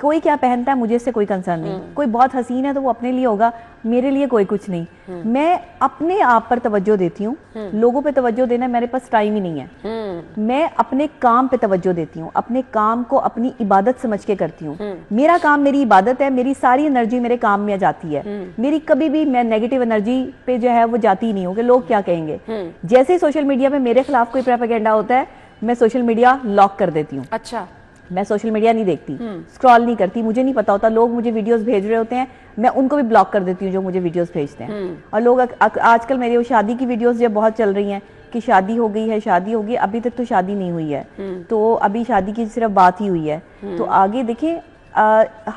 کوئی کیا پہنتا ہے مجھے اس سے کوئی کنسرن نہیں. کوئی بہت حسین ہے تو وہ اپنے لیے ہوگا, میرے لیے کوئی کچھ نہیں. میں اپنے آپ پر توجہ دیتی ہوں, لوگوں پہ توجہ دینا میرے پاس ٹائم ہی نہیں ہے. میں اپنے کام پہ توجہ دیتی ہوں, اپنے کام کو اپنی عبادت سمجھ کے کرتی ہوں. میرا کام میری عبادت ہے, میری ساری انرجی میرے کام میں جاتی ہے. میری کبھی بھی میں نیگیٹو انرجی پہ جو ہے وہ جاتی ہی نہیں ہوں کہ لوگ کیا کہیں گے. جیسے ہی سوشل میڈیا پہ میرے خلاف کوئی پروپیگنڈا ہوتا ہے میں سوشل میڈیا لاک کر دیتی ہوں. اچھا, میں سوشل میڈیا نہیں دیکھتی, اسکرال نہیں کرتی, مجھے نہیں پتا ہوتا. لوگ مجھے ویڈیوز بھیج رہے ہوتے ہیں, میں ان کو بھی بلاک کر دیتی ہوں جو مجھے ویڈیوز بھیجتے ہیں. اور لوگ آج کل میری شادی کی ویڈیوز جو بہت چل رہی ہیں کہ شادی ہو گئی ہے, شادی ہوگی, ابھی تک تو شادی نہیں ہوئی ہے, تو ابھی شادی کی صرف بات ہی ہوئی ہے. تو آگے دیکھیں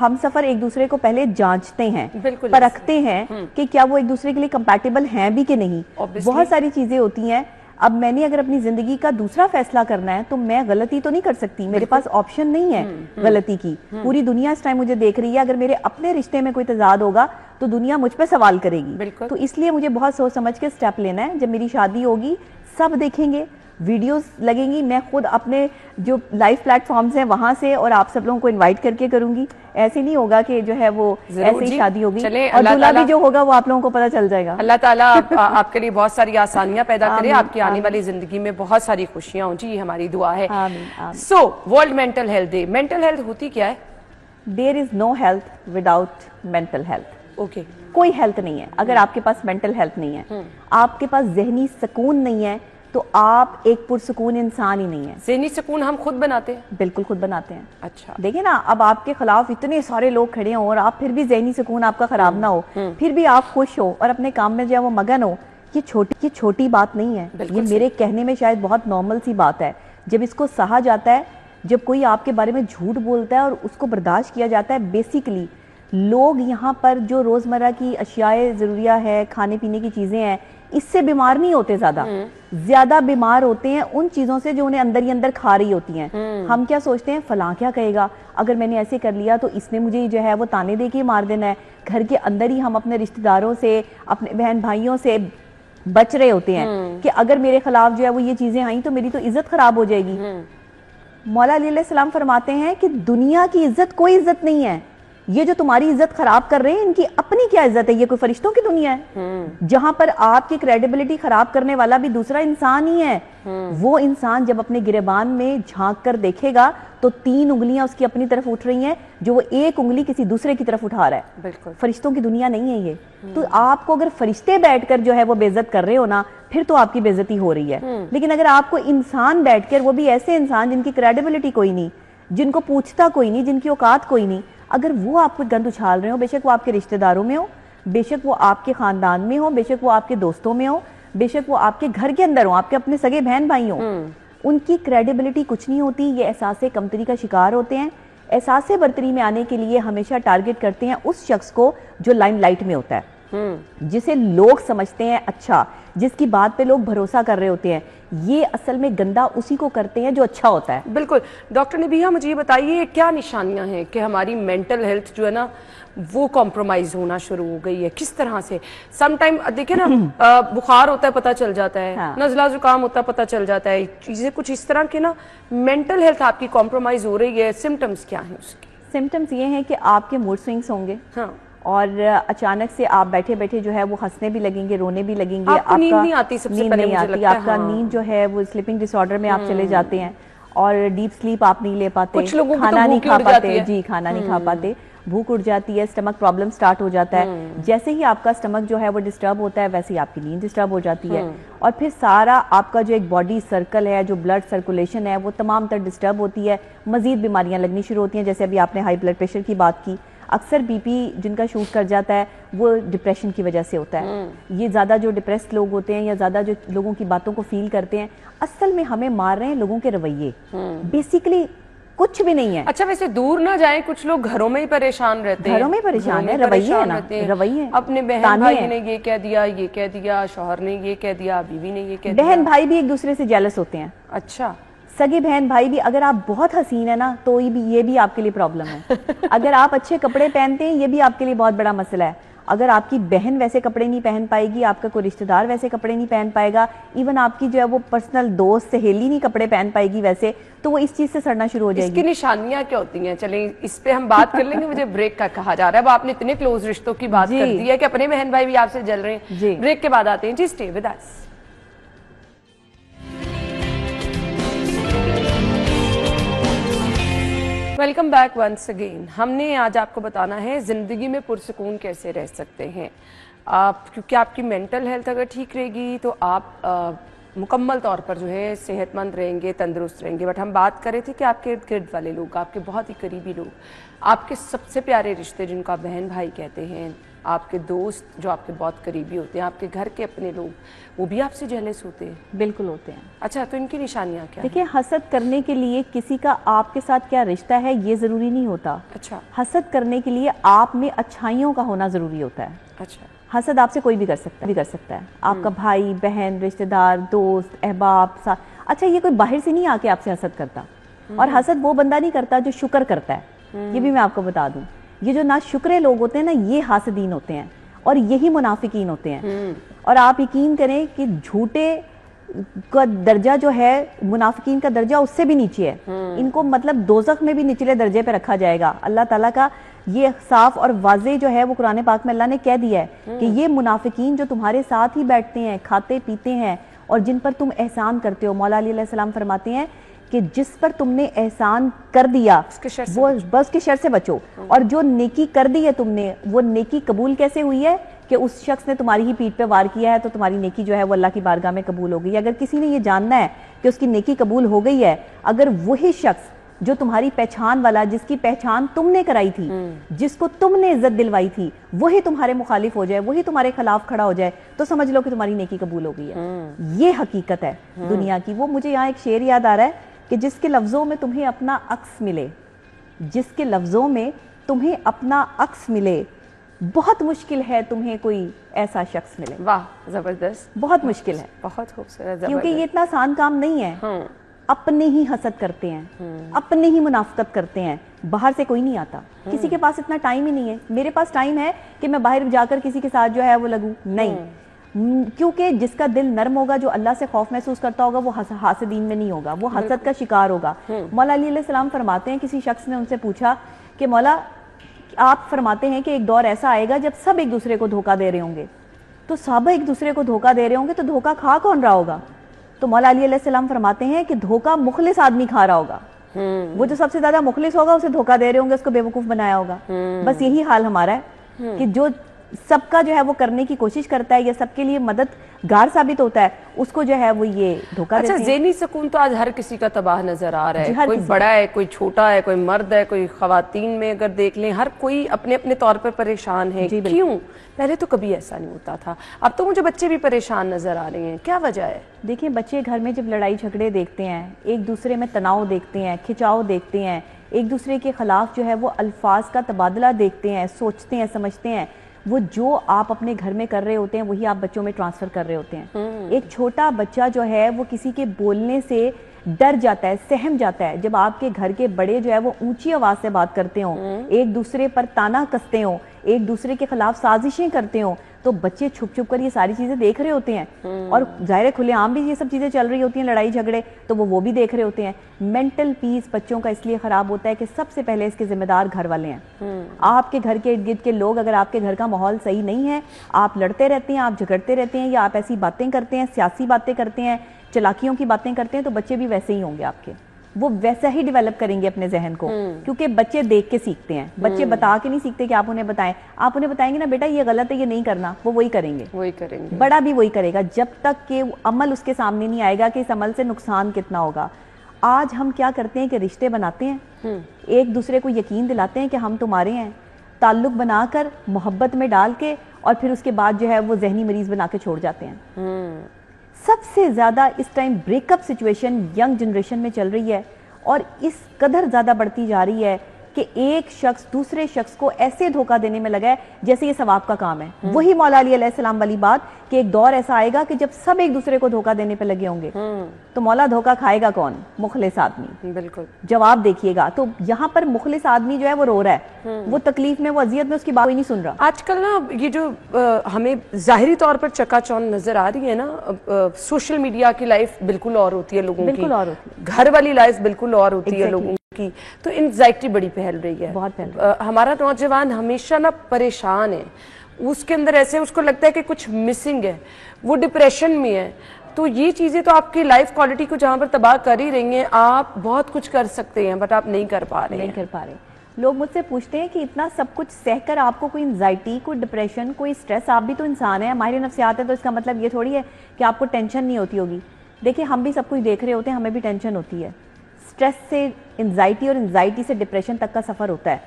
ہم سفر ایک دوسرے کو پہلے جانچتے ہیں, پرکھتے ہیں کہ کیا وہ ایک دوسرے کے لیے کمپیٹیبل ہیں بھی کہ نہیں. بہت ساری چیزیں ہوتی ہیں. اب میں نے اگر اپنی زندگی کا دوسرا فیصلہ کرنا ہے تو میں غلطی تو نہیں کر سکتی, میرے پاس آپشن نہیں ہے غلطی کی. پوری دنیا اس ٹائم مجھے دیکھ رہی ہے, اگر میرے اپنے رشتے میں کوئی تضاد ہوگا تو دنیا مجھ پہ سوال کرے گی. تو اس لیے مجھے بہت سوچ سمجھ کے سٹیپ لینا ہے. جب میری شادی ہوگی سب دیکھیں گے, ویڈیوز لگیں گی, میں خود اپنے جو لائیو پلیٹ فارمز ہیں وہاں سے اور آپ سب لوگوں کو انوائٹ کر کے کروں گی. ایسے نہیں ہوگا کہ جو ہے وہ ایسے ہی شادی ہوگی, اور دلہا بھی جو ہوگا وہ آپ لوگوں کو پتہ چل جائے گا. اللہ تعالیٰ آپ کے لیے بہت ساری آسانیاں پیدا کرے, آپ کی آنے والی زندگی میں بہت ساری خوشیاں ہوں. جی ہماری دعا ہے. So world mental health day, mental health ہوتی کیا ہے؟ There is no health without mental health. Okay, کوئی ہیلتھ نہیں ہے اگر آپ کے پاس مینٹل ہیلتھ نہیں ہے. آپ کے پاس ذہنی سکون نہیں ہے تو آپ ایک پرسکون انسان ہی نہیں ہے. ذہنی سکون ہم خود بناتے ہیں؟ بالکل خود بناتے ہیں. اچھا, دیکھیں نا, اب آپ کے خلاف اتنے سارے لوگ کھڑے ہوں اور آپ پھر بھی ذہنی سکون آپ کا خراب نہ ہو, پھر بھی آپ خوش ہو اور اپنے کام میں جو ہے وہ مگن ہو, یہ چھوٹی بات نہیں ہے. یہ میرے کہنے میں شاید بہت نارمل سی بات ہے. جب اس کو سہا جاتا ہے, جب کوئی آپ کے بارے میں جھوٹ بولتا ہے اور اس کو برداشت کیا جاتا ہے, بیسیکلی لوگ یہاں پر جو روزمرہ کی اشیاء ضروریہ ہے, کھانے پینے کی چیزیں ہیں, اس سے بیمار نہیں ہوتے, زیادہ بیمار ہوتے ہیں ان چیزوں سے جو انہیں اندر ہی اندر کھا رہی ہوتی ہیں. ہم کیا سوچتے ہیں, فلاں کیا کہے گا, اگر میں نے ایسے کر لیا تو اس نے مجھے جو ہے وہ تانے دے کے مار دینا ہے. گھر کے اندر ہی ہم اپنے رشتہ داروں سے, اپنے بہن بھائیوں سے بچ رہے ہوتے ہیں کہ اگر میرے خلاف جو ہے وہ یہ چیزیں آئیں تو میری تو عزت خراب ہو جائے گی. مولا علیہ السلام فرماتے ہیں کہ دنیا کی عزت کوئی عزت نہیں ہے, یہ جو تمہاری عزت خراب کر رہے ہیں ان کی اپنی کیا عزت ہے, یہ کوئی فرشتوں کی دنیا ہے جہاں پر آپ کی کریڈیبلٹی خراب کرنے والا بھی دوسرا انسان ہی ہے. وہ انسان جب اپنے گریبان میں جھانک کر دیکھے گا تو 3 انگلیاں اس کی اپنی طرف اٹھ رہی ہیں جو وہ 1 انگلی کسی دوسرے کی طرف اٹھا رہا ہے. بالکل فرشتوں کی دنیا نہیں ہے یہ. تو آپ کو اگر فرشتے بیٹھ کر جو ہے وہ بے عزت کر رہے ہو نا, پھر تو آپ کی بے عزتی ہو رہی ہے. لیکن اگر آپ کو انسان بیٹھ کر, وہ بھی ایسے انسان جن کی کریڈیبلٹی کوئی نہیں, جن کو پوچھتا کوئی نہیں, جن کی اوقات کوئی نہیں, اگر وہ آپ کو گند اچھال رہے ہو, بے شک وہ آپ کے رشتہ داروں میں ہو, بے شک وہ آپ کے خاندان میں ہو, بے شک وہ آپ کے دوستوں میں ہو, بے شک وہ آپ کے گھر کے اندر ہو, آپ کے اپنے سگے بہن بھائی ہوں, ان کی کریڈیبلٹی کچھ نہیں ہوتی. یہ احساس کمتری کا شکار ہوتے ہیں. احساس برتری میں آنے کے لیے ہمیشہ ٹارگٹ کرتے ہیں اس شخص کو جو لائم لائٹ میں ہوتا ہے, جسے لوگ سمجھتے ہیں اچھا, جس کی بات پہ لوگ بھروسہ کر رہے ہوتے ہیں. یہ اصل میں گندا اسی کو کرتے ہیں جو اچھا ہوتا ہے. بالکل. ڈاکٹر نبیہ مجھے یہ بتائیے کیا نشانیاں ہیں کہ ہماری مینٹل ہیلتھ جو ہے نا وہ کمپرومائز ہونا شروع ہو گئی ہے, کس طرح سے؟ سم ٹائم دیکھیں نا, بخار ہوتا ہے پتہ چل جاتا ہے, نزلہ زکام ہوتا ہے پتہ چل جاتا ہے, چیزیں کچھ اس طرح کے نا مینٹل ہیلتھ آپ کی کمپرومائز ہو رہی ہے. سمٹمز کیا ہیں اس کے؟ سمٹمز یہ ہیں کہ آپ کے موڈ سوئنگز ہوں گے, اور اچانک سے آپ بیٹھے بیٹھے جو ہے وہ ہنسنے بھی لگیں گے, رونے بھی لگیں گے. آپ کو نیند نہیں آتی, سب سے پہلے مجھے لگتا ہے آپ کا نیند جو ہے وہ سلیپنگ ڈس آرڈر میں آپ چلے جاتے ہیں, اور ڈیپ سلیپ آپ نہیں لے پاتے, کھانا نہیں کھا پاتے. جی کھانا نہیں کھا پاتے, بھوک اٹھ جاتی ہے, اسٹمک پرابلم سٹارٹ ہو جاتا ہے. جیسے ہی آپ کا اسٹمک جو ہے وہ ڈسٹرب ہوتا ہے ویسے ہی آپ کی نیند ڈسٹرب ہو جاتی ہے, اور پھر سارا آپ کا جو ایک باڈی سرکل ہے, جو بلڈ سرکولیشن ہے, وہ تمام تر ڈسٹرب ہوتی ہے. مزید بیماریاں لگنی شروع ہوتی ہیں, جیسے ابھی آپ نے ہائی بلڈ پریشر کی بات کی. اکثر بی پی جن کا شوٹ کر جاتا ہے وہ ڈپریشن کی وجہ سے ہوتا ہے. یہ زیادہ جو ڈپریس لوگ ہوتے ہیں یا زیادہ جو لوگوں کی باتوں کو فیل کرتے ہیں, اصل میں ہمیں مار رہے ہیں لوگوں کے رویے, بیسیکلی کچھ بھی نہیں ہے. اچھا ویسے دور نہ جائیں, کچھ لوگ گھروں میں ہی پریشان رہتے ہیں, گھروں میں پریشان ہے, رویے ہے نا, رویے. اپنے بہن بھائی نے یہ کہہ دیا, یہ کہہ دیا, شوہر نے یہ کہہ دیا, بیوی نے یہ کہہ دیا. بہن بھائی بھی ایک دوسرے سے جیلس ہوتے ہیں. اچھا, سگے بہن بھائی بھی. اگر آپ بہت حسین ہیں نا تو یہ بھی آپ کے لیے پرابلم ہے. اگر آپ اچھے کپڑے پہنتے ہیں یہ بھی آپ کے لیے بہت بڑا مسئلہ ہے. اگر آپ کی بہن ویسے کپڑے نہیں پہن پائے گی، آپ کا کوئی رشتہ دار ویسے کپڑے نہیں پہن پائے گا، ایون آپ کی جو ہے وہ پرسنل دوست سہیلی نہیں کپڑے پہن پائے گی ویسے، تو وہ اس چیز سے سڑنا شروع ہو جائے گی۔ اس کی نشانیاں کیا ہوتی ہیں؟ چلیں اس پہ ہم بات کر لیں گے، مجھے بریک کا کہا جا رہا ہے، وہ آپ نے اتنے کلوز رشتوں کی بات کر دی ہے کہ اپنے بہن بھائی بھی آپ سے جل رہے ہیں، بریک کے بعد آتے ہیں جی، stay with us. Welcome back once again. ہم نے آج آپ کو بتانا ہے زندگی میں پرسکون کیسے رہ سکتے ہیں، کیونکہ آپ کی مینٹل ہیلتھ اگر ٹھیک رہے گی تو آپ مکمل طور پر جو ہے صحت مند رہیں گے، تندرست رہیں گے۔ بٹ ہم بات کر رہے تھے کہ آپ کے ارد گرد والے لوگ، آپ کے بہت ہی قریبی لوگ، آپ کے سب سے پیارے رشتے جن کو آپ بہن بھائی کہتے ہیں، آپ کے دوست جو آپ کے بہت قریبی ہوتے ہیں، آپ کے گھر کے اپنے لوگ، وہ بھی آپ سے جیلس ہوتے ہیں؟ بالکل ہوتے ہیں۔ اچھا، تو ان کی نشانیاں کیا ہیں؟ دیکھیں، حسد کرنے کے لیے کسی کا آپ کے ساتھ کیا رشتہ ہے یہ ضروری نہیں ہوتا۔ اچھا، حسد کرنے کے لیے آپ میں اچھائیوں کا ہونا ضروری ہوتا ہے۔ اچھا، حسد آپ سے کوئی بھی کر سکتا ہے، آپ کا بھائی، بہن، رشتہ دار، دوست، احباب، اچھا یہ کوئی باہر سے نہیں آ کے آپ سے حسد کرتا، اور حسد وہ بندہ نہیں کرتا جو شکر کرتا ہے، یہ بھی میں آپ کو بتا دوں۔ یہ جو ناشکرے لوگ ہوتے ہیں نا، یہ حاسدین ہوتے ہیں، اور یہی منافقین ہوتے ہیں۔ اور آپ یقین کریں کہ جھوٹے کا درجہ جو ہے، منافقین کا درجہ اس سے بھی نیچے ہے، ان کو مطلب دوزخ میں بھی نچلے درجے پہ رکھا جائے گا۔ اللہ تعالیٰ کا یہ صاف اور واضح جو ہے وہ قرآن پاک میں اللہ نے کہہ دیا ہے کہ یہ منافقین جو تمہارے ساتھ ہی بیٹھتے ہیں، کھاتے پیتے ہیں، اور جن پر تم احسان کرتے ہو، مولا علیہ السلام فرماتے ہیں کہ جس پر تم نے احسان کر دیا وہ بس کے شر سے بچو، اور جو نیکی کر دی ہے تم نے، وہ نیکی قبول کیسے ہوئی ہے کہ اس شخص نے تمہاری ہی پیٹھ پہ وار کیا ہے، تو تمہاری نیکی جو ہے وہ اللہ کی بارگاہ میں قبول ہو گئی۔ اگر کسی نے یہ جاننا ہے کہ اس کی نیکی قبول ہو گئی ہے، اگر وہی شخص جو تمہاری پہچان والا، جس کی پہچان تم نے کرائی تھی، جس کو تم نے عزت دلوائی تھی، وہی تمہارے مخالف ہو جائے، وہی تمہارے خلاف کھڑا ہو جائے، تو سمجھ لو کہ تمہاری نیکی قبول ہو گئی ہے۔ یہ حقیقت ہے دنیا کی۔ وہ مجھے یہاں ایک شعر یاد آ رہا ہے کہ جس کے لفظوں میں تمہیں اپنا عکس ملے، جس کے لفظوں میں تمہیں اپنا عکس ملے، بہت مشکل ہے تمہیں کوئی ایسا شخص ملے۔ واہ، زبردست، بہت مشکل ہے، بہت خوبصورت، کیونکہ یہ اتنا آسان کام نہیں ہے۔ اپنے ہی حسد کرتے ہیں، اپنے ہی منافقت کرتے ہیں، باہر سے کوئی نہیں آتا، کسی کے پاس اتنا ٹائم ہی نہیں ہے۔ میرے پاس ٹائم ہے کہ میں باہر جا کر کسی کے ساتھ جو ہے وہ لگوں، نہیں، کیونکہ جس کا دل نرم ہوگا، جو اللہ سے خوف محسوس کرتا ہوگا، وہ حاسدین میں نہیں ہوگا، وہ حسد کا شکار ہوگا۔ مولا علیہ السلام فرماتے ہیں، کسی شخص نے ان سے پوچھا کہ مولا آپ فرماتے ہیں کہ ایک دور ایسا آئے گا جب سب ایک دوسرے کو دھوکہ دے رہے ہوں گے، تو صحابہ ایک دوسرے کو دھوکہ دے رہے ہوں گے تو دھوکہ کھا کون رہا ہوگا؟ تو مولا علیہ السلام فرماتے ہیں کہ دھوکہ مخلص آدمی کھا رہا ہوگا، وہ جو سب سے زیادہ مخلص ہوگا اسے دھوکہ دے رہے ہوں گے، اس کو بیوقوف بنایا ہوگا۔ بس یہی حال ہمارا ہے کہ جو سب کا جو ہے وہ کرنے کی کوشش کرتا ہے، یہ سب کے لیے مددگار ثابت ہوتا ہے، اس کو جو ہے وہ یہ دھوکہ دیتے ہیں۔ اچھا، ذہنی سکون تو آج ہر کسی کا تباہ نظر آ رہا ہے، کوئی بڑا ہے، کوئی چھوٹا ہے، کوئی مرد ہے، کوئی خواتین میں اگر دیکھ لیں، ہر کوئی اپنے اپنے طور پر پریشان ہے۔ کیوں؟ پہلے تو کبھی ایسا نہیں ہوتا تھا، اب تو مجھے بچے بھی پریشان نظر آ رہے ہیں، کیا وجہ ہے؟ دیکھیں، بچے گھر میں جب لڑائی جھگڑے دیکھتے ہیں، ایک دوسرے میں تناؤ دیکھتے ہیں، کھچاؤ دیکھتے ہیں، ایک دوسرے کے خلاف جو ہے وہ الفاظ کا تبادلہ دیکھتے ہیں، سوچتے ہیں، سمجھتے ہیں، وہ جو آپ اپنے گھر میں کر رہے ہوتے ہیں وہی آپ بچوں میں ٹرانسفر کر رہے ہوتے ہیں۔ ایک چھوٹا بچہ جو ہے وہ کسی کے بولنے سے ڈر جاتا ہے، سہم جاتا ہے، جب آپ کے گھر کے بڑے جو ہے وہ اونچی آواز سے بات کرتے ہوں، ایک دوسرے پر تانا کستے ہوں، ایک دوسرے کے خلاف سازشیں کرتے ہوں، تو بچے چھپ چھپ کر یہ ساری چیزیں دیکھ رہے ہوتے ہیں، اور ظاہر کھلے عام بھی یہ سب چیزیں چل رہی ہوتی ہیں، لڑائی جھگڑے، تو وہ بھی دیکھ رہے ہوتے ہیں۔ مینٹل پیس بچوں کا اس لیے خراب ہوتا ہے کہ سب سے پہلے اس کے ذمہ دار گھر والے ہیں۔ آپ کے گھر کے ارد گرد کے لوگ، اگر آپ کے گھر کا ماحول صحیح نہیں ہے، آپ لڑتے رہتے ہیں، آپ جھگڑتے رہتے ہیں، یا آپ ایسی باتیں کرتے ہیں، سیاسی باتیں کرتے ہیں، چلاکیوں کی باتیں کرتے ہیں، تو بچے بھی ویسے ہی ہوں گے آپ کے، وہ ویسا ہی ڈیولپ کریں گے اپنے ذہن کو، کیونکہ بچے دیکھ کے سیکھتے ہیں، بچے بتا کے نہیں سیکھتے کہ آپ انہیں بتائیں، آپ انہیں بتائیں گے نا بیٹا یہ غلط ہے، یہ نہیں کرنا، وہ وہی کریں گے، بڑا بھی وہی کرے گا، جب تک کہ عمل اس کے سامنے نہیں آئے گا کہ اس عمل سے نقصان کتنا ہوگا۔ آج ہم کیا کرتے ہیں کہ رشتے بناتے ہیں، ایک دوسرے کو یقین دلاتے ہیں کہ ہم تمہارے ہیں، تعلق بنا کر محبت میں ڈال کے، اور پھر اس کے بعد جو ہے وہ ذہنی مریض بنا کے چھوڑ جاتے ہیں۔ سب سے زیادہ اس time break up situation young generation میں چل رہی ہے، اور اس قدر زیادہ بڑھتی جا رہی ہے کہ کہ ایک شخص دوسرے شخص کو ایسے دھوکہ دینے میں لگا ہے جیسے یہ ثواب کا کام ہے. وہی مولا علی علیہ السلام والی بات کہ ایک دور ایسا آئے گا کہ جب سب ایک دوسرے کو دھوکہ دینے پہ لگے ہوں گے تو مولا دھوکہ کھائے گا کون؟ مخلص آدمی. بالکل جواب دیکھیے گا. تو یہاں پر مخلص آدمی جو ہے وہ رو رہا ہے, وہ تکلیف میں, وہ اذیت میں, اس کی بات کوئی نہیں سن رہا. آج کل نا یہ جو ہمیں ظاہری طور پر چکا چوند نظر آ رہی ہے نا, سوشل میڈیا کی لائف بالکل اور ہوتی ہے لوگوں کی, بالکل اور ہوتی ہے, گھر والی لائف بالکل اور ہوتی ہے لوگوں کی, تو انزائٹی بڑی پھیل رہی ہے, بہت پھیل رہی ہے. ہمارا نوجوان ہمیشہ نا پریشان ہے, اس کے اندر ایسے اس کو لگتا ہے کہ کچھ مسنگ ہے, وہ ڈپریشن میں ہے. تو یہ چیزیں تو آپ کی لائف کوالٹی کو جہاں پر تباہ کر ہی رہی ہیں. آپ بہت کچھ کر سکتے ہیں بٹ آپ نہیں کر پا رہے ہیں. لوگ مجھ سے پوچھتے ہیں کہ اتنا سب کچھ سہ کر آپ کو کوئی انزائٹی, کوئی ڈپریشن, کوئی سٹریس, آپ بھی تو انسان ہیں, ماہر نفسیات ہے, تو اس کا مطلب یہ تھوڑی ہے کہ آپ کو ٹینشن نہیں ہوتی ہوگی. دیکھیں ہم بھی سب کچھ دیکھ رہے ہوتے ہیں, ہمیں بھی ٹینشن ہوتی ہے. سٹریس سے انزائٹی اور انزائٹی سے ڈپریشن تک کا سفر ہوتا ہے,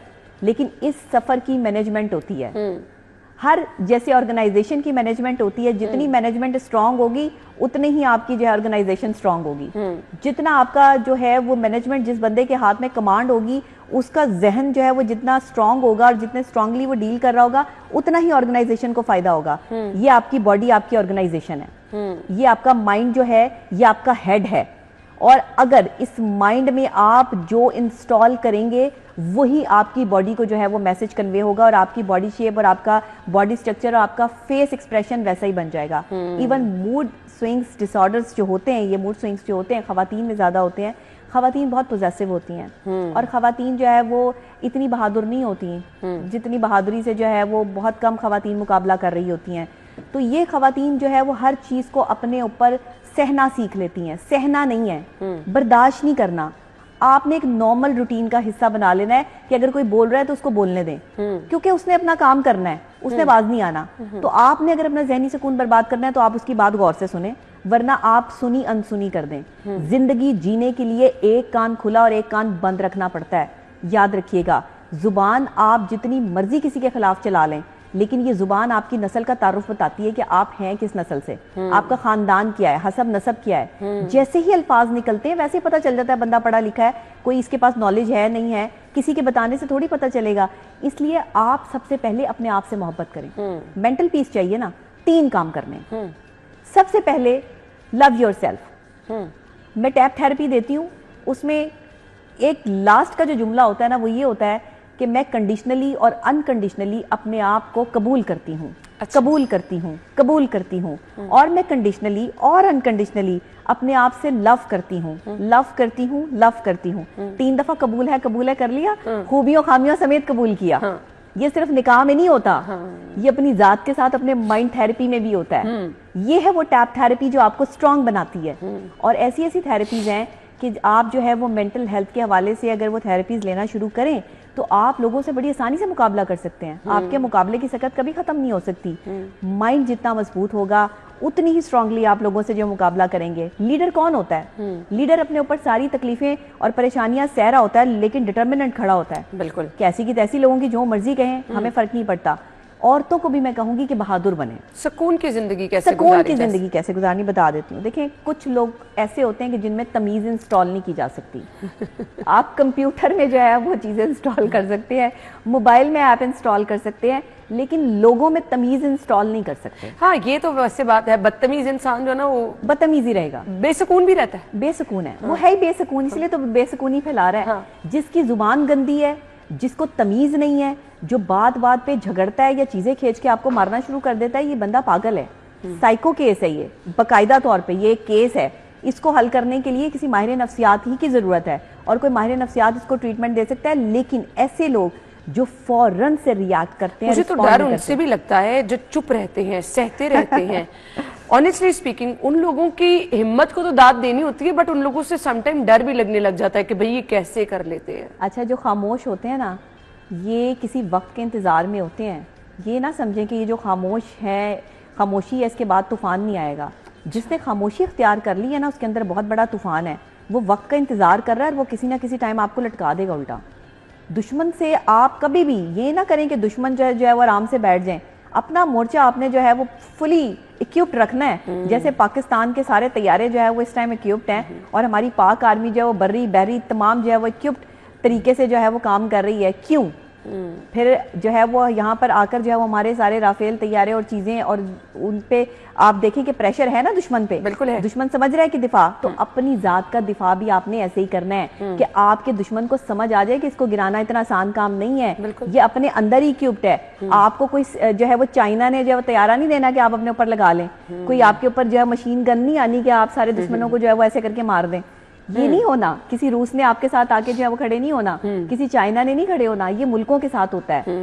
لیکن اس سفر کی مینجمنٹ ہوتی ہے. ہر جیسے آرگنائزیشن کی مینجمنٹ ہوتی ہے, جتنی مینجمنٹ اسٹرانگ ہوگی اتنی ہی آپ کی جو ہے آرگنائزیشن اسٹرانگ ہوگی. جتنا آپ کا جو ہے وہ مینجمنٹ, جس بندے کے ہاتھ میں کمانڈ ہوگی, اس کا ذہن جو ہے وہ جتنا اسٹرانگ ہوگا اور جتنے اسٹرانگلی وہ ڈیل کر رہا ہوگا اتنا ہی آرگنائزیشن کو فائدہ ہوگا. یہ آپ کی باڈی آپ کی آرگنائزیشن ہے, یہ آپ کا مائنڈ جو ہے یہ آپ کا ہیڈ ہے, اور اگر اس مائنڈ میں آپ جو انسٹال کریں گے وہی آپ کی باڈی کو جو ہے وہ میسج کنوے ہوگا, اور آپ کی باڈی شیپ اور آپ کا باڈی سٹرکچر اور آپ کا فیس ایکسپریشن ویسا ہی بن جائے گا. ایون موڈ سوئنگز ڈس آرڈرز جو ہوتے ہیں, یہ موڈ سوئنگز جو ہوتے ہیں خواتین میں زیادہ ہوتے ہیں. خواتین بہت پوزیسو ہوتی ہیں, اور خواتین جو ہے وہ اتنی بہادر نہیں ہوتی ہیں جتنی بہادری سے جو ہے وہ بہت کم خواتین مقابلہ کر رہی ہوتی ہیں. تو یہ خواتین جو ہے وہ ہر چیز کو اپنے اوپر سہنا سیکھ لیتی ہیں. سہنا نہیں ہے, برداشت نہیں کرنا. آپ نے ایک نارمل روٹین کا حصہ بنا لینا ہے کہ اگر کوئی بول رہا ہے تو اس کو بولنے دیں, کیونکہ اس نے اپنا کام کرنا ہے, اس نے باز نہیں آنا. تو آپ نے اگر اپنا ذہنی سکون برباد کرنا ہے تو آپ اس کی بات غور سے سنیں, ورنہ آپ سنی انسنی کر دیں. زندگی جینے کے لیے ایک کان کھلا اور ایک کان بند رکھنا پڑتا ہے. یاد رکھیے گا, زبان آپ جتنی مرضی کسی کے خلاف چلا لیں, لیکن یہ زبان آپ کی نسل کا تعارف بتاتی ہے کہ آپ ہیں کس نسل سے, آپ کا خاندان کیا ہے, حسب نسب کیا ہے. جیسے ہی الفاظ نکلتے ہیں ویسے ہی پتہ چل جاتا ہے بندہ پڑھا لکھا ہے, کوئی اس کے پاس نالج ہے نہیں ہے, کسی کے بتانے سے تھوڑی پتہ چلے گا. اس لیے آپ سب سے پہلے اپنے آپ سے محبت کریں. مینٹل پیس چاہیے نا, 3 کام کرنے. سب سے پہلے لو یور سیلف. میں ٹیپ تھراپی دیتی ہوں, اس میں ایک لاسٹ کا جو جملہ ہوتا ہے نا وہ یہ ہوتا ہے کہ میں کنڈیشنلی اور انکنڈیشنلی اپنے آپ کو قبول کرتی ہوں, قبول کرتی ہوں, قبول کرتی ہوں. اور میں کنڈیشنلی اور انکنڈیشنلی اپنے آپ سے لو کرتی ہوں, لو کرتی ہوں, لو کرتی ہوں. 3 دفعہ قبول ہے کر لیا, خوبیوں خامیوں سمیت قبول کیا. یہ صرف نکاح میں نہیں ہوتا, یہ اپنی ذات کے ساتھ اپنے مائنڈ تھراپی میں بھی ہوتا ہے. یہ ہے وہ ٹیپ تھراپی جو آپ کو اسٹرانگ بناتی ہے. اور ایسی ایسی تھراپیز ہیں کہ آپ جو ہے وہ مینٹل ہیلتھ کے حوالے سے اگر وہ تھراپیز لینا شروع کریں تو آپ لوگوں سے بڑی آسانی سے مقابلہ کر سکتے ہیں. آپ کے مقابلے کی سکت کبھی ختم نہیں ہو سکتی. مائنڈ جتنا مضبوط ہوگا اتنی ہی اسٹرانگلی آپ لوگوں سے جو مقابلہ کریں گے. لیڈر کون ہوتا ہے؟ لیڈر اپنے اوپر ساری تکلیفیں اور پریشانیاں سہ رہا ہوتا ہے لیکن ڈٹرمنٹ کھڑا ہوتا ہے. بالکل. کیسی کی تیسی لوگوں کی جو مرضی کہیں, ہمیں فرق نہیں پڑتا. عورتوں کو بھی میں کہوں گی کہ بہادر بنیں. سکون کی زندگی کیسے گزارنی بتا دیتی ہوں. دیکھیں کچھ لوگ ایسے ہوتے ہیں کہ جن میں تمیز انسٹال نہیں کی جا سکتی. آپ کمپیوٹر میں جو ہے وہ چیزیں انسٹال کر سکتے ہیں, موبائل میں ایپ انسٹال کر سکتے ہیں, لیکن لوگوں میں تمیز انسٹال نہیں کر سکتے. ہاں یہ تو ویسے بات ہے, بدتمیز انسان جو نا وہ بدتمیز ہی رہے گا, بے سکون بھی رہتا ہے. بے سکون ہے, وہ ہے ہی بے سکون, اس لیے تو بے سکونی پھیلا رہا ہے. جس کی زبان گندی ہے, جس کو تمیز نہیں ہے, جو بات بات پہ جھگڑتا ہے یا چیزیں کھینچ کے آپ کو مارنا شروع کر دیتا ہے, یہ بندہ پاگل ہے. سائیکو کیس ہے یہ, باقاعدہ طور پہ یہ ایک کیس ہے. اس کو حل کرنے کے لیے کسی ماہر نفسیات ہی کی ضرورت ہے, اور کوئی ماہر نفسیات اس کو ٹریٹمنٹ دے سکتا ہے. لیکن ایسے لوگ جو فوراً سے ریاکٹ کرتے ہیں, مجھے تو ڈر ان سے بھی لگتا ہے جو چپ رہتے ہیں, سہتے رہتے ہیں. آنیسٹلی اسپیکنگ ان لوگوں کی ہمت کو تو داد دینی ہوتی ہے, بٹ ان لوگوں سے سم ٹائم ڈر بھی لگنے لگ جاتا ہے کہ بھئی یہ کیسے کر لیتے ہیں. اچھا, جو خاموش ہوتے ہیں نا, یہ کسی وقت کے انتظار میں ہوتے ہیں. یہ نہ سمجھیں کہ یہ جو خاموش ہے, خاموشی ہے, اس کے بعد طوفان نہیں آئے گا. جس نے خاموشی اختیار کر لی ہے نا, اس کے اندر بہت بڑا طوفان ہے. وہ وقت کا انتظار کر رہا ہے, اور وہ کسی نہ کسی ٹائم آپ کو لٹکا دے گا الٹا. دشمن سے آپ کبھی بھی یہ نہ کریں کہ دشمن جو ہے وہ آرام سے بیٹھ جائیں. اپنا مورچہ آپ نے جو ہے وہ فلی اکوپڈ رکھنا ہے. جیسے پاکستان کے سارے طیارے جو ہے وہ اس ٹائم اکوپڈ ہیں, اور ہماری پاک آرمی جو ہے وہ بری بحری تمام جو ہے وہ اکوپڈ طریقے سے جو ہے وہ کام کر رہی ہے. کیوں؟ پھر جو ہے وہ یہاں پر آ کر جو ہے وہ ہمارے سارے رافیل طیارے اور چیزیں اور ان پہ آپ دیکھیں کہ پریشر ہے نا دشمن پہ. بالکل ہے. دشمن سمجھ رہا ہے کہ دفاع, تو اپنی ذات کا دفاع بھی آپ نے ایسے ہی کرنا ہے کہ آپ کے دشمن کو سمجھ آ جائے کہ اس کو گرانا اتنا آسان کام نہیں ہے, یہ اپنے اندر ہی کیوبڈ ہے. آپ کو کوئی جو ہے وہ چائنا نے جو ہے وہ طیارہ نہیں دینا کہ آپ اپنے اوپر لگا لیں, کوئی آپ کے اوپر جو ہے مشین گن نہیں آنی کہ آپ سارے دشمنوں کو جو ہے وہ ایسے کر کے مار دیں. یہ نہیں ہونا. کسی روس نے آپ کے ساتھ آ کے جو ہے وہ کھڑے نہیں ہونا, کسی چائنا نے نہیں کھڑے ہونا. یہ ملکوں کے ساتھ ہوتا ہے.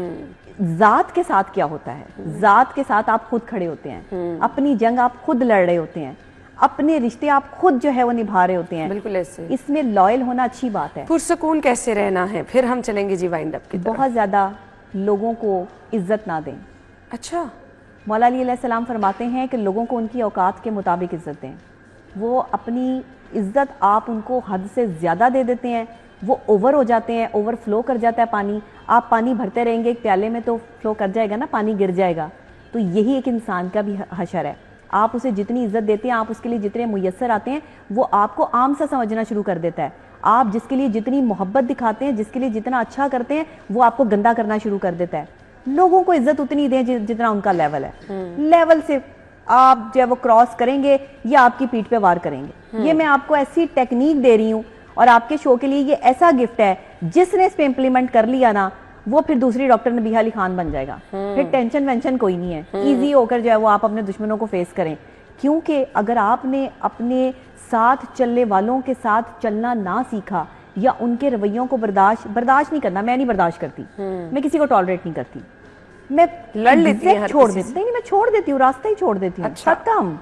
ذات کے ساتھ کیا ہوتا ہے؟ ذات کے ساتھ آپ خود کھڑے ہوتے ہیں, اپنی جنگ آپ خود لڑ رہے ہوتے ہیں, اپنے رشتے آپ خود جو ہے وہ نبھا رہے ہوتے ہیں. بالکل ایسے. اس میں لائل ہونا اچھی بات ہے. پرسکون کیسے رہنا ہے, پھر ہم چلیں گے جی وائنڈ اپ کی طرف. بہت زیادہ لوگوں کو عزت نہ دیں. اچھا. مولا علی علیہ السلام فرماتے ہیں کہ لوگوں کو ان کی اوقات کے مطابق عزت دیں. وہ اپنی عزت آپ ان کو حد سے زیادہ دے دیتے ہیں, وہ اوور ہو جاتے ہیں, اوور فلو کر جاتا ہے پانی. آپ پانی بھرتے رہیں گے ایک پیالے میں تو فلو کر جائے گا نا, پانی گر جائے گا. تو یہی ایک انسان کا بھی حشر ہے. آپ اسے جتنی عزت دیتے ہیں, آپ اس کے لیے جتنے میسر آتے ہیں, وہ آپ کو عام سا سمجھنا شروع کر دیتا ہے. آپ جس کے لیے جتنی محبت دکھاتے ہیں, جس کے لیے جتنا اچھا کرتے ہیں, وہ آپ کو گندا کرنا شروع کر دیتا ہے. لوگوں کو عزت اتنی دیں جتنا ان کا لیول ہے. لیول سے آپ جو ہے وہ کراس کریں گے یا آپ کی پیٹھ پہ وار کریں گے. یہ میں آپ کو ایسی ٹیکنیک دے رہی ہوں, اور آپ کے شو کے لیے یہ ایسا گفٹ ہے, جس نے اس پہ امپلیمنٹ کر لیا نا, وہ پھر دوسری ڈاکٹر نبیہ علی خان بن جائے گا. پھر ٹینشن وینشن کوئی نہیں ہے, ایزی ہو کر جو ہے وہ آپ اپنے دشمنوں کو فیس کریں. کیونکہ اگر آپ نے اپنے ساتھ چلنے والوں کے ساتھ چلنا نہ سیکھا, یا ان کے رویوں کو برداشت نہیں کرنا, میں نہیں برداشت کرتی, میں کسی کو ٹالریٹ نہیں کرتی, میں لڑ لیتی ہیں چھوڑ دیتی نہیں, میں چھوڑ دیتی ہوں, راستہ ہی چھوڑ دیتی ہوں. ختم.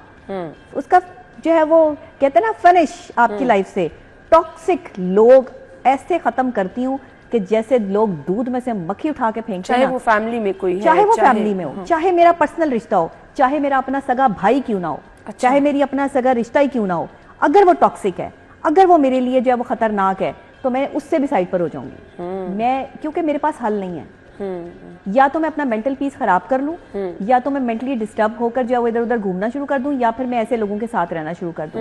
اس کا جو ہے وہ کہتے ہیں نا فنش آپ کی لائف سے. ٹاکسک لوگ ایسے ختم کرتی ہوں کہ جیسے لوگ دودھ میں سے مکھی اٹھا کے پھینکتے ہیں, چاہے وہ فیملی میں کوئی ہے, چاہے وہ فیملی میں ہو, چاہے میرا پرسنل رشتہ ہو, چاہے میرا اپنا سگا بھائی کیوں نہ ہو, چاہے میری اپنا سگا رشتہ ہی کیوں نہ ہو. اگر وہ ٹاکسک ہے, اگر وہ میرے لیے جو ہے وہ خطرناک ہے, تو میں اس سے بھی سائڈ پر ہو جاؤں گی. میں کیونکہ میرے پاس حل نہیں ہے. یا تو میں اپنا مینٹل پیس خراب کر لوں, یا تو میں مینٹلی ڈسٹرب ہو کر جو ہے وہ ادھر ادھر گھومنا شروع کر دوں, یا پھر میں ایسے لوگوں کے ساتھ رہنا شروع کر دوں.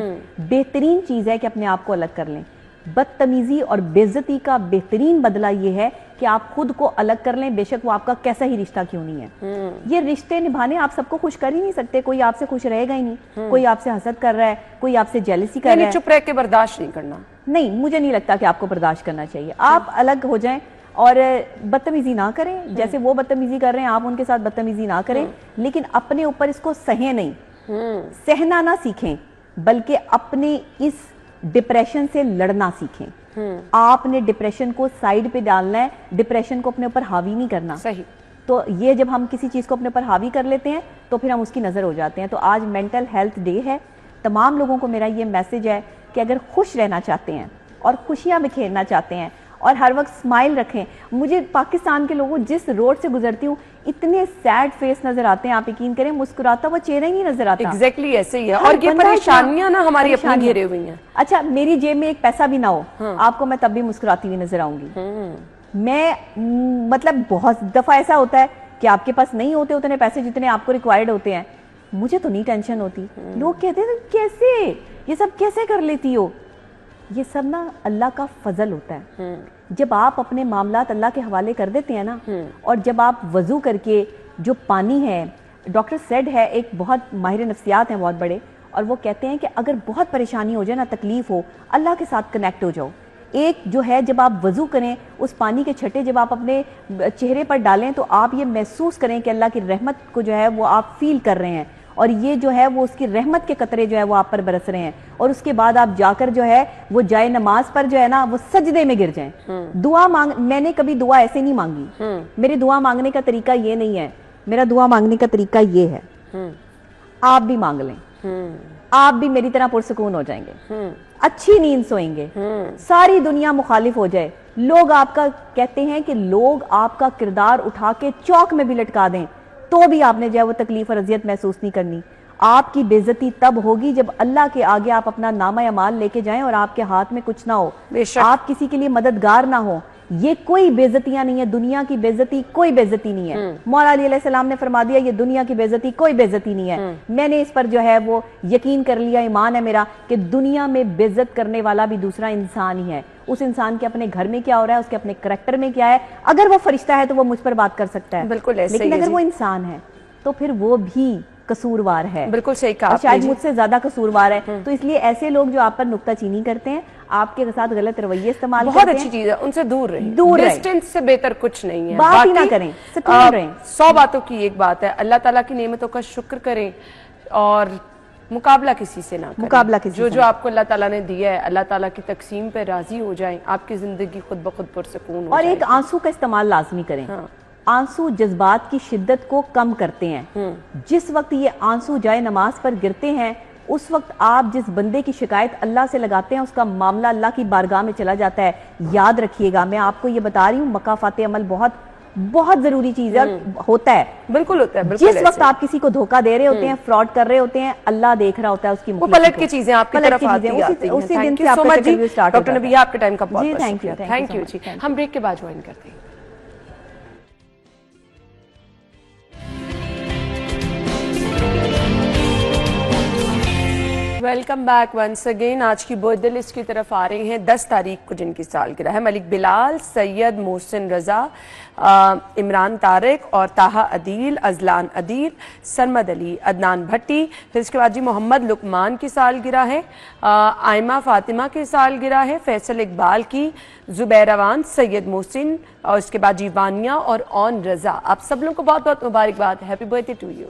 بہترین چیز ہے کہ اپنے آپ کو الگ کر لیں. بدتمیزی اور بے عزتی کا بہترین بدلہ یہ ہے کہ آپ خود کو الگ کر لیں, بے شک وہ آپ کا کیسا ہی رشتہ کیوں نہیں ہے. یہ رشتے نبھانے آپ سب کو خوش کر ہی نہیں سکتے. کوئی آپ سے خوش رہے گا ہی نہیں, کوئی آپ سے حسد کر رہا ہے, کوئی آپ سے جیلسی کر رہا ہے. چپ رہ کے برداشت نہیں کرنا. نہیں, مجھے نہیں لگتا کہ آپ کو برداشت کرنا چاہیے. آپ الگ ہو جائیں اور بدتمیزی نہ کریں, جیسے وہ بدتمیزی کر رہے ہیں آپ ان کے ساتھ بدتمیزی نہ کریں, لیکن اپنے اوپر اس کو سہیں نہیں, سہنا نہ سیکھیں, بلکہ اپنے اس ڈپریشن سے لڑنا سیکھیں. آپ نے ڈپریشن کو سائیڈ پہ ڈالنا ہے, ڈپریشن کو اپنے اوپر حاوی نہیں کرنا. صحیح. تو یہ جب ہم کسی چیز کو اپنے اوپر حاوی کر لیتے ہیں تو پھر ہم اس کی نظر ہو جاتے ہیں. تو آج مینٹل ہیلتھ ڈے ہے. تمام لوگوں کو میرا یہ میسج ہے کہ اگر خوش رہنا چاہتے ہیں اور خوشیاں بکھیرنا چاہتے ہیں اور ہر وقت سمائل رکھیں. مجھے پاکستان کے لوگوں جس روڈ سے گزرتی ہوں اتنے سیڈ فیس نظر آتے ہیں, آپ یقین کریں مسکراتا وہ چہرہ ہی نہیں نظر آتا. ایگزیکٹلی ایسے ہی ہے. اور یہ پریشانیاں نا ہماری اپنی گھیرے ہوئی ہیں. اچھا, میری جیب میں ایک پیسہ بھی نہ ہو, آپ کو میں تب بھی مسکراتی ہوئی نظر آؤں گی. میں مطلب بہت دفعہ ایسا ہوتا ہے کہ آپ کے پاس نہیں ہوتے اتنے پیسے جتنے آپ کو ریکوائرڈ ہوتے ہیں, مجھے تو نہیں ٹینشن ہوتی. لوگ کہتے ہیں کیسے یہ سب کیسے کر لیتی ہو. یہ سب نا اللہ کا فضل ہوتا ہے. جب آپ اپنے معاملات اللہ کے حوالے کر دیتے ہیں نا, اور جب آپ وضو کر کے جو پانی ہے, ڈاکٹر سیڈ ہے, ایک بہت ماہر نفسیات ہیں بہت بڑے, اور وہ کہتے ہیں کہ اگر بہت پریشانی ہو جائے نا, تکلیف ہو, اللہ کے ساتھ کنیکٹ ہو جاؤ. ایک جو ہے جب آپ وضو کریں, اس پانی کے چھٹے جب آپ اپنے چہرے پر ڈالیں تو آپ یہ محسوس کریں کہ اللہ کی رحمت کو جو ہے وہ آپ فیل کر رہے ہیں, اور یہ جو ہے وہ اس کی رحمت کے قطرے جو ہے وہ آپ پر برس رہے ہیں. اور اس کے بعد آپ جا کر جو ہے وہ جائے نماز پر جو ہے نا وہ سجدے میں گر جائیں. دعا میں نے کبھی دعا ایسے نہیں مانگی. میرے دعا مانگنے کا طریقہ یہ نہیں ہے. میرا دعا مانگنے کا طریقہ یہ ہے, آپ بھی مانگ لیں, آپ بھی میری طرح پرسکون ہو جائیں گے, اچھی نیند سوئیں گے. ساری دنیا مخالف ہو جائے, لوگ آپ کا کہتے ہیں کہ لوگ آپ کا کردار اٹھا کے چوک میں بھی لٹکا دیں, تو بھی آپ نے جو ہے وہ تکلیف اور اذیت محسوس نہیں کرنی. آپ کی بے عزتی تب ہوگی جب اللہ کے آگے آپ اپنا نامہ اعمال لے کے جائیں اور آپ کے ہاتھ میں کچھ نہ ہو, آپ کسی کے لیے مددگار نہ ہو. یہ کوئی بےعزتیاں نہیں ہے, دنیا کی بےعزتی کوئی بےعزتی نہیں ہے. مولا علی علیہ السلام نے فرما دیا یہ دنیا کی بےعزتی کوئی بےعزتی نہیں ہے. میں نے اس پر جو ہے وہ یقین کر لیا, ایمان ہے میرا کہ دنیا میں بےعزت کرنے والا بھی دوسرا انسان ہی ہے. اس انسان کے اپنے گھر میں کیا ہو رہا ہے, اس کے اپنے کریکٹر میں کیا ہے. اگر وہ فرشتہ ہے تو وہ مجھ پر بات کر سکتا ہے, بالکل ایسے لیکن اگر وہ انسان ہے تو پھر وہ بھی قصوروار ہے. بالکل صحیح کہا, شاید مجھ سے زیادہ قصوروار ہے. تو اس لیے ایسے لوگ جو آپ پر نکتہ چینی کرتے ہیں, آپ کے ساتھ غلط رویے استعمال کرتے ہیں, بہت اچھی چیز ہے, ان سے دور رہیں, ڈسٹنس سے بہتر کچھ نہیں ہے. بات ہی نہ کریں, سکون رہیں. 100 باتوں کی ایک بات ہے, اللہ تعالیٰ کی نعمتوں کا شکر کریں اور مقابلہ کسی سے نہ کریں. مقابلہ کسی جو آپ کو اللہ تعالیٰ نے دیا ہے, اللہ تعالیٰ کی تقسیم پہ راضی ہو جائیں, آپ کی زندگی خود بخود پرسکون ہو جائے. اور ایک آنسو کا استعمال لازمی کریں. آنسو جذبات کی شدت کو کم کرتے ہیں. جس وقت یہ آنسو جائے نماز پر گرتے ہیں, اس وقت آپ جس بندے کی شکایت اللہ سے لگاتے ہیں اس کا معاملہ اللہ کی بارگاہ میں چلا جاتا ہے. یاد رکھیے گا, میں آپ کو یہ بتا رہی ہوں, مکافات عمل بہت بہت ضروری چیز ہے, ہوتا ہے. بالکل ہوتا ہے. جس وقت آپ کسی کو دھوکہ دے رہے ہوتے ہیں, فراڈ کر رہے ہوتے ہیں, اللہ دیکھ رہا ہوتا ہے اس کی وہ پلٹ کی چیزیں آپ کی طرف آتی ہیں. اسی دن سے آپ کا انٹرویو سٹارٹ ہوتا ہے. ڈاکٹر نبیہ, آپ کے ٹائم کا بہت بہت شکریہ. تھینک یو جی. ہم بریک کے بعد جوائن کرتے ہیں. Welcome back once again. آج کی برتھ ڈے لسٹ کی طرف آ رہے ہیں. 10 تاریخ کو جن کی سالگرہ ہے, ملک بلال, سید محسن رضا, عمران طارق اور طاہا عدیل, ازلان عدیل, سرمد علی, عدنان بھٹی. پھر اس کے بعد جی محمد لقمان کی سالگرہ ہے, آئمہ فاطمہ کی سالگرہ ہے, فیصل اقبال کی, زبیر اوان, سید محسن, اور اس کے بعد جی وانیہ اور اون رضا. آپ سب لوگوں کو بہت بہت مبارکباد. Happy birthday to you.